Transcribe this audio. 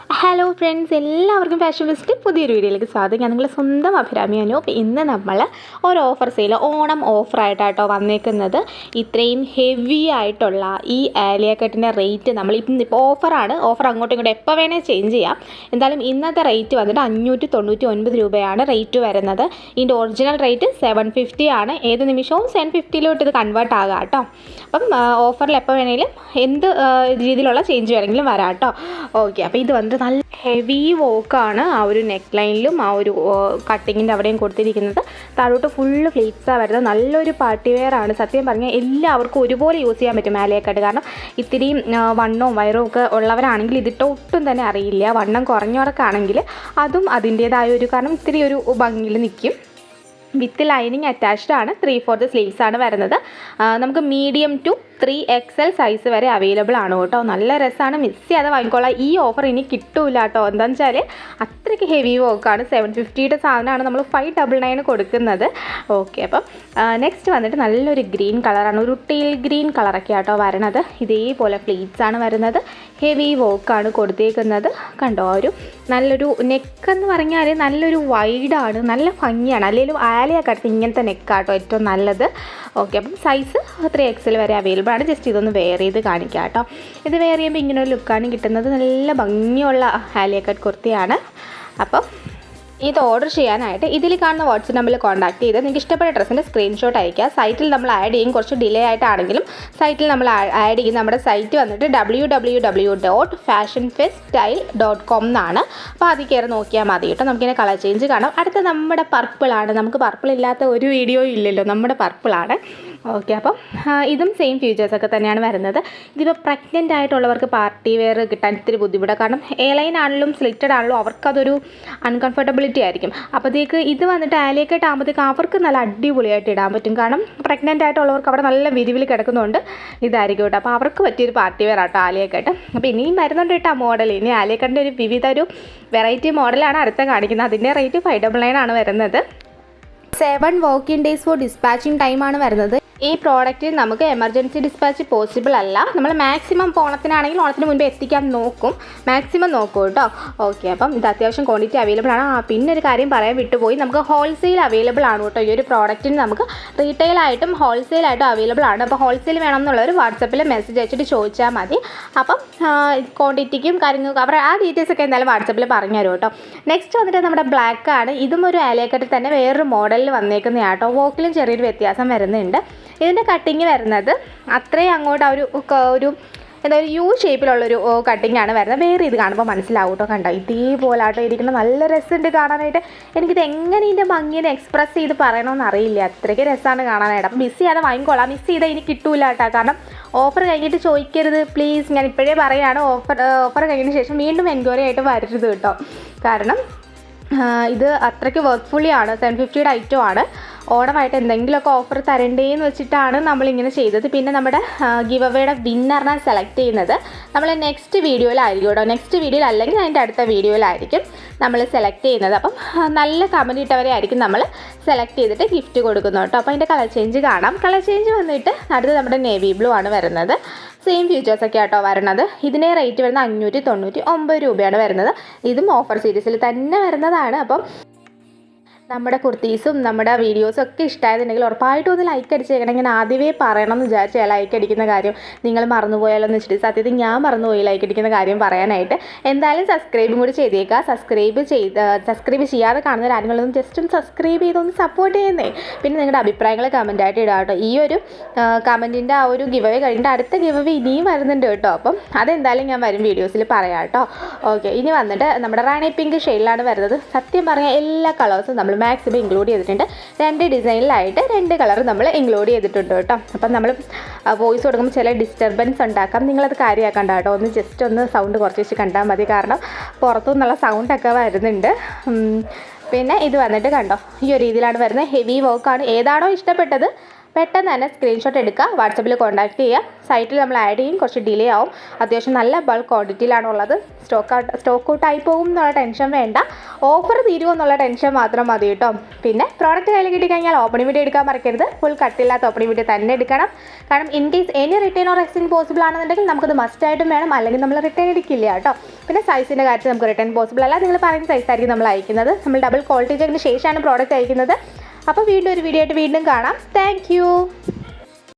Hello friends, എല്ലാവർക്കും fashion fest പുതിയൊരു വീഡിയോയിലേക്ക് സ്വാഗതം. ഞാൻ നിങ്ങളുടെ സ്വന്തം അഭിരാമി അനു. ഇന്ന് നമ്മൾ ഒരു ഓഫർ സെയിൽ, ഓണം ഓഫറായിട്ടാട്ടോ വന്നേക്കുന്നത്. ഇത്രയും ഹെവി ആയിട്ടുള്ള ഈ ആലിയ കട്ടിൻ്റെ റേറ്റ് നമ്മൾ ഇപ്പോൾ ഓഫറാണ്. ഓഫർ അങ്ങോട്ടും ഇങ്ങോട്ടും എപ്പോൾ വേണേൽ ചേഞ്ച് ചെയ്യാം. എന്തായാലും ഇന്നത്തെ റേറ്റ് വന്നിട്ട് 599 രൂപയാണ് റേറ്റ് വരുന്നത്. ഇതിൻ്റെ ഒറിജിനൽ റേറ്റ് 750 ആണ്. ഏത് നിമിഷവും 750 ഇത് കൺവേർട്ട് ആകാം കേട്ടോ. അപ്പം ഓഫറിൽ എപ്പോൾ വേണമെങ്കിലും എന്ത് രീതിയിലുള്ള ചേഞ്ച് വേണമെങ്കിലും വരാം കേട്ടോ. ഓക്കെ, അപ്പോൾ ഇത് വന്നിട്ട് നല്ല ഹെവി വർക്കാണ്. ആ ഒരു നെക്ക് ലൈനിലും ആ ഒരു കട്ടിങ്ങിൻ്റെ അവിടെയും കൊടുത്തിരിക്കുന്നത്. താഴോട്ട് ഫുള്ള് ഫ്ലീറ്റ്സാണ് വരുന്നത്. നല്ലൊരു പാർട്ടി വെയർ ആണ്. സത്യം പറഞ്ഞാൽ എല്ലാവർക്കും ഒരുപോലെ യൂസ് ചെയ്യാൻ പറ്റും ആലിയക്കട്ട്. കാരണം ഇത്തിരി വണ്ണവും വയറും ഒക്കെ ഉള്ളവരാണെങ്കിൽ ഇതിട്ട് ഒട്ടും തന്നെ അറിയില്ല. വണ്ണം കുറഞ്ഞവർക്കാണെങ്കിൽ അതും അതിൻ്റേതായ ഒരു കാരണം ഇത്തിരി ഒരു ഭംഗിയിൽ നിൽക്കും. വിത്ത് ലൈനിങ് അറ്റാച്ച്ഡ് ആണ്. 3/4 സ്ലീവ്സ് ആണ് വരുന്നത്. നമുക്ക് മീഡിയം ടു 3XL സൈസ് വരെ അവൈലബിൾ ആണ് കേട്ടോ. നല്ല രസമാണ്, മിസ് ചെയ്യാതെ വാങ്ങിക്കോളാം. ഈ ഓഫർ ഇനി കിട്ടൂല കേട്ടോ. എന്താണെന്ന് വെച്ചാൽ അത്രയ്ക്ക് ഹെവി വർക്കാണ്. 750 സാധനമാണ് നമ്മൾ 599 കൊടുക്കുന്നത്. ഓക്കെ, അപ്പം നെക്സ്റ്റ് വന്നിട്ട് നല്ലൊരു ഗ്രീൻ കളറാണ്. ഒരു ടീൽ ഗ്രീൻ കളറൊക്കെ ആട്ടോ വരണത്. ഇതേപോലെ പ്ലീറ്റ്സ് ആണ് വരുന്നത്. ഹെവി വർക്കാണ് കൊടുത്തേക്കുന്നത്. കണ്ടോ, ഒരു നല്ലൊരു നെക്കെന്ന് പറഞ്ഞാൽ നല്ലൊരു വൈഡാണ്, നല്ല ഭംഗിയാണ്. അല്ലെങ്കിലും ആലിയ കട്ട് ഇങ്ങനത്തെ നെക്കാട്ടോ ഏറ്റവും നല്ലത്. ഓക്കെ, അപ്പം സൈസ് 3XL വരെ അവൈലബിൾ ആണ്. ജസ്റ്റ് ഇതൊന്ന് വെയർ ചെയ്ത് കാണിക്കാം കേട്ടോ. ഇത് വെയർ ചെയ്യുമ്പോൾ ഇങ്ങനെ ഒരു ലുക്കാണ് കിട്ടുന്നത്. നല്ല ഭംഗിയുള്ള ആലിയ കട്ട് കുർത്തിയാണ്. അപ്പം ഇത് ഓർഡർ ചെയ്യാനായിട്ട് ഇതിൽ കാണുന്ന വാട്സ്ആപ്പ് നമ്പറിൽ കോൺടാക്ട് ചെയ്ത് നിങ്ങൾക്ക് ഇഷ്ടപ്പെട്ട ഡ്രസ്സിൻ്റെ സ്ക്രീൻഷോട്ട് അയക്കുക. സൈറ്റിൽ നമ്മൾ ആഡ് ചെയ്യും, കുറച്ച് ഡിലേ ആയിട്ടാണെങ്കിലും സൈറ്റിൽ നമ്മൾ ആഡ് ചെയ്യും. നമ്മുടെ സൈറ്റ് വന്നിട്ട് www.fashionfeststyle.com എന്നാണ്. അപ്പോൾ അതിൽ കയറി നോക്കിയാൽ മതി കേട്ടോ. നമുക്കിങ്ങനെ കളർ ചേഞ്ച് കാണാം. അടുത്ത നമ്മുടെ പർപ്പിളാണ്. നമുക്ക് പർപ്പിൾ ഇല്ലാത്ത ഒരു വീഡിയോ ഇല്ലല്ലോ, നമ്മുടെ പർപ്പിളാണ്. ഓക്കെ, അപ്പം ഇതും സെയിം ഫീച്ചേഴ്സൊക്കെ തന്നെയാണ് വരുന്നത്. ഇതിപ്പോൾ പ്രഗ്നൻ്റ് ആയിട്ടുള്ളവർക്ക് പാർട്ടി വെയർ കിട്ടാൻ ഇത്തിരി ബുദ്ധിമുട്ടാണ്. കാരണം എയർലൈൻ ആണെങ്കിലും സ്ലിറ്റഡ് ആണെങ്കിലും അവർക്കതൊരു അൺകംഫർട്ടബിലിറ്റി ആയിരിക്കും. അപ്പോഴത്തേക്ക് ഇത് വന്നിട്ട് ആലിയക്കട്ട് ആകുമ്പോഴത്തേക്ക് അവർക്ക് നല്ല അടിപൊളിയായിട്ട് ഇടാൻ പറ്റും. കാരണം പ്രഗ്നൻ്റ് ആയിട്ടുള്ളവർക്ക് അവിടെ നല്ല വിരിവിൽ കിടക്കുന്നതുകൊണ്ട് ഇതായിരിക്കും കേട്ടോ. അപ്പോൾ അവർക്ക് പറ്റിയൊരു പാർട്ടി വെയർ ആട്ടോ ആലിയക്കട്ട്. അപ്പോൾ ഇനിയും വരുന്നുണ്ട് കേട്ടോ മോഡൽ. ഇനി ആലിയക്കട്ടിൻ്റെ ഒരു വിവിധ ഒരു വെറൈറ്റി മോഡലാണ് അടുത്ത കാണിക്കുന്നത്. അതിൻ്റെ റേറ്റ് 599 ആണ് വരുന്നത്. 7 വർക്കിംഗ് ഡേയ്സ് ഫോർ ഡിസ്പാച്ചിങ് ടൈമാണ് വരുന്നത്. ഈ പ്രോഡക്റ്റ് നമുക്ക് എമർജൻസി ഡിസ്പാച്ച് പോസിബിൾ അല്ല. നമ്മൾ മാക്സിമം ഓണത്തിനാണെങ്കിൽ ഓണത്തിന് മുൻപ് എത്തിക്കാൻ നോക്കും, മാക്സിമം നോക്കും കേട്ടോ. ഓക്കെ, അപ്പം ഇത് അത്യാവശ്യം ക്വാണ്ടിറ്റി അവൈലബിൾ ആണ്. പിന്നെ ഒരു കാര്യം പറയാൻ വിട്ടുപോയി, നമുക്ക് ഹോൾസെയിൽ അവൈലബിൾ ആണ് കേട്ടോ. ഈ ഒരു പ്രോഡക്റ്റിന് നമുക്ക് റീറ്റെയിലായിട്ടും ഹോൾസെയിലായിട്ടും അവൈലബിൾ ആണ്. അപ്പോൾ ഹോൾസെയിൽ വേണമെന്നുള്ളവർ വാട്സപ്പിൽ മെസ്സേജ് അയച്ചിട്ട് ചോദിച്ചാൽ മതി. അപ്പം ക്വാണ്ടിറ്റിക്കും കാര്യങ്ങൾക്കും അവർ ആ ഡീറ്റെയിൽസ് ഒക്കെ എന്തായാലും വാട്സപ്പിൽ പറഞ്ഞു തരും കേട്ടോ. നെക്സ്റ്റ് വന്നിട്ട് നമ്മുടെ ബ്ലാക്ക് ആണ്. ഇതും ഒരു ആലിയക്കട്ടിൽ തന്നെ വേറൊരു മോഡലിൽ വന്നേക്കുന്ന കേട്ടോ. വോക്കിലും ചെറിയൊരു വ്യത്യാസം വരുന്നുണ്ട്. ഇതിൻ്റെ കട്ടിങ് വരുന്നത് അത്രയും അങ്ങോട്ട് ഒരു എന്താ ഒരു യു ഷേപ്പിലുള്ളൊരു കട്ടിങ് ആണ് വരുന്നത്. വേറെ ഇത് കാണുമ്പോൾ മനസ്സിലാവും കേട്ടോ. കണ്ടോ, ഇതേപോലെ ആട്ടോ ഇരിക്കുന്ന നല്ല രസമുണ്ട് കാണാനായിട്ട്. എനിക്കിത് എങ്ങനെ ഇതിൻ്റെ ഭംഗിനെ എക്സ്പ്രസ് ചെയ്ത് പറയണമെന്ന് അറിയില്ല, അത്രയ്ക്ക് രസമാണ് കാണാനായിട്ട്. അപ്പം മിസ് ചെയ്യാതെ വാങ്ങിക്കോളാം. മിസ് ചെയ്താൽ ഇനി കിട്ടൂല കേട്ടോ. കാരണം ഓഫർ കഴിഞ്ഞിട്ട് ചോദിക്കരുത് പ്ലീസ്. ഞാൻ ഇപ്പോഴേ പറയുകയാണ്, ഓഫർ കഴിഞ്ഞതിന് ശേഷം വീണ്ടും എൻക്വയറി ആയിട്ട് വരരുത് കേട്ടോ. കാരണം ഇത് അത്രയ്ക്ക് വർക്ക്ഫുള്ളി ആണ്. 750 ഐറ്റം ആണ്. ഓണമായിട്ട് എന്തെങ്കിലുമൊക്കെ ഓഫർ തരണ്ടേന്ന് വെച്ചിട്ടാണ് നമ്മളിങ്ങനെ ചെയ്തത്. പിന്നെ നമ്മുടെ ഗിവ് അവയുടെ വിന്നറിനെ സെലക്ട് ചെയ്യുന്നത് നമ്മൾ നെക്സ്റ്റ് വീഡിയോയിലായിരിക്കും കേട്ടോ. നെക്സ്റ്റ് വീഡിയോയിൽ അല്ലെങ്കിൽ അതിൻ്റെ അടുത്ത വീഡിയോയിലായിരിക്കും നമ്മൾ സെലക്ട് ചെയ്യുന്നത്. അപ്പം നല്ല കമൻറ്റ് ഇട്ടവരെ ആയിരിക്കും നമ്മൾ സെലക്ട് ചെയ്തിട്ട് ഗിഫ്റ്റ് കൊടുക്കുന്നത് കേട്ടോ. അപ്പോൾ അതിൻ്റെ കളർ ചേഞ്ച് കാണാം. കളർ ചേഞ്ച് വന്നിട്ട് അടുത്ത് നമ്മുടെ നേവി ബ്ലൂ ആണ് വരുന്നത്. സെയിം ഫീച്ചേഴ്സൊക്കെ ആട്ടോ വരണത്. ഇതിൻ്റെ റേറ്റ് വരുന്നത് 599 രൂപയാണ് വരുന്നത്. ഇതും ഓഫർ സീരീസിൽ തന്നെ വരുന്നതാണ്. അപ്പം നമ്മുടെ കുർത്തീസും നമ്മുടെ വീഡിയോസും ഒക്കെ ഇഷ്ടമായിട്ടുണ്ടെങ്കിൽ ഉറപ്പായിട്ടും ഒന്ന് ലൈക്ക് അടിച്ചേക്കണം. ഇങ്ങനെ ആദ്യമേ പറയണം എന്ന് വിചാരിച്ചാൽ ലൈക്ക് അടിക്കുന്ന കാര്യം നിങ്ങൾ മറന്നുപോയാലോ എന്ന് വെച്ചിട്ട് സത്യത്തിൽ ഞാൻ മറന്നുപോയി ലൈക്ക് അടിക്കുന്ന കാര്യം പറയാനായിട്ട്. എന്തായാലും സബ്സ്ക്രൈബും കൂടി ചെയ്തേക്കുക. സബ്സ്ക്രൈബ് ചെയ്യാതെ കാണുന്ന കാര്യങ്ങളൊന്നും ജസ്റ്റ് ഒന്ന് സബ്സ്ക്രൈബ് ചെയ്തൊന്ന് സപ്പോർട്ട് ചെയ്യുന്നേ. പിന്നെ നിങ്ങളുടെ അഭിപ്രായങ്ങൾ കമൻറ്റായിട്ട് ഇടാം കേട്ടോ. ഈ ഒരു കമൻറ്റിൻ്റെ ആ ഒരു ഗിവ് അവേ കഴിഞ്ഞിട്ട് അടുത്ത ഗിവ് അവേ ഇനിയും വരുന്നുണ്ട് കേട്ടോ. അപ്പം അതെന്തായാലും ഞാൻ വരും വീഡിയോസിൽ പറയാം കേട്ടോ. ഓക്കെ, ഇനി വന്നിട്ട് നമ്മുടെ റാണി പിങ്ക് ഷെയ്ഡിലാണ് വരുന്നത്. സത്യം പറഞ്ഞാൽ എല്ലാ കളേഴ്സും നമ്മൾ മാക്സിമം ഇൻക്ലൂഡ് ചെയ്തിട്ടുണ്ട്. 2 ഡിസൈനിലായിട്ട് 2 കളർ നമ്മൾ ഇൻക്ലൂഡ് ചെയ്തിട്ടുണ്ട് കേട്ടോ. അപ്പം നമ്മൾ വോയിസ് കൊടുക്കുമ്പോൾ ചില ഡിസ്റ്റർബൻസ് ഉണ്ടാക്കാം. നിങ്ങളത് കാര്യമാക്കണ്ട കേട്ടോ. ഒന്ന് ജസ്റ്റ് ഒന്ന് സൗണ്ട് കുറച്ച് വെച്ച് കണ്ടാൽ മതി. കാരണം പുറത്തുനിന്നുള്ള സൗണ്ടൊക്കെ വരുന്നുണ്ട്. പിന്നെ ഇത് വന്നിട്ട് കണ്ടോ, ഈ ഒരു രീതിയിലാണ് വരുന്നത്. ഹെവി വർക്കാണ്. ഏതാണോ ഇഷ്ടപ്പെട്ടത് പെട്ടെന്ന് തന്നെ സ്ക്രീൻഷോട്ട് എടുക്കുക, വാട്സപ്പിൽ കോൺടാക്ട് ചെയ്യുക. സൈറ്റിൽ നമ്മൾ ആഡ് ചെയ്യും, കുറച്ച് ഡിലേ ആവും. അത്യാവശ്യം നല്ല ബൾക്ക് ക്വാണ്ടിറ്റിയിലാണ് ഉള്ളത്. സ്റ്റോക്ക് ഔട്ടായി പോകും എന്നുള്ള ടെൻഷൻ വേണ്ട, ഓഫർ തീരുമോ എന്നുള്ള ടെൻഷൻ മാത്രം മതി കേട്ടോ. പിന്നെ പ്രോഡക്റ്റ് കയ്യിൽ കിട്ടിക്കഴിഞ്ഞാൽ ഓപ്പണിംഗ് വീഡിയോ എടുക്കാൻ മറക്കരുത്. ഫുൾ കട്ടില്ലാത്ത ഓപ്പണിംഗ് വീഡിയോ തന്നെ എടുക്കണം. കാരണം in case any written or exchange possible ആണെന്നുണ്ടെങ്കിൽ നമുക്കത് മസ്റ്റായിട്ടും വേണം, അല്ലെങ്കിൽ നമ്മൾ റിട്ടേൺ എടുക്കില്ല കേട്ടോ. പിന്നെ സൈസിൻ്റെ കാര്യത്തിൽ നമുക്ക് റിട്ടേൺ പോസിബിൾ അല്ല, നിങ്ങൾ പറയുന്ന സൈസായിരിക്കും നമ്മൾ അയക്കുന്നത്. നമ്മൾ ഡബിൾ ക്വാളിറ്റി ചെക്കിന് ശേഷമാണ് പ്രോഡക്റ്റ് അയക്കുന്നത്. അപ്പോൾ വീണ്ടും ഒരു വീഡിയോ ആയിട്ട് വീണ്ടും കാണാം. താങ്ക്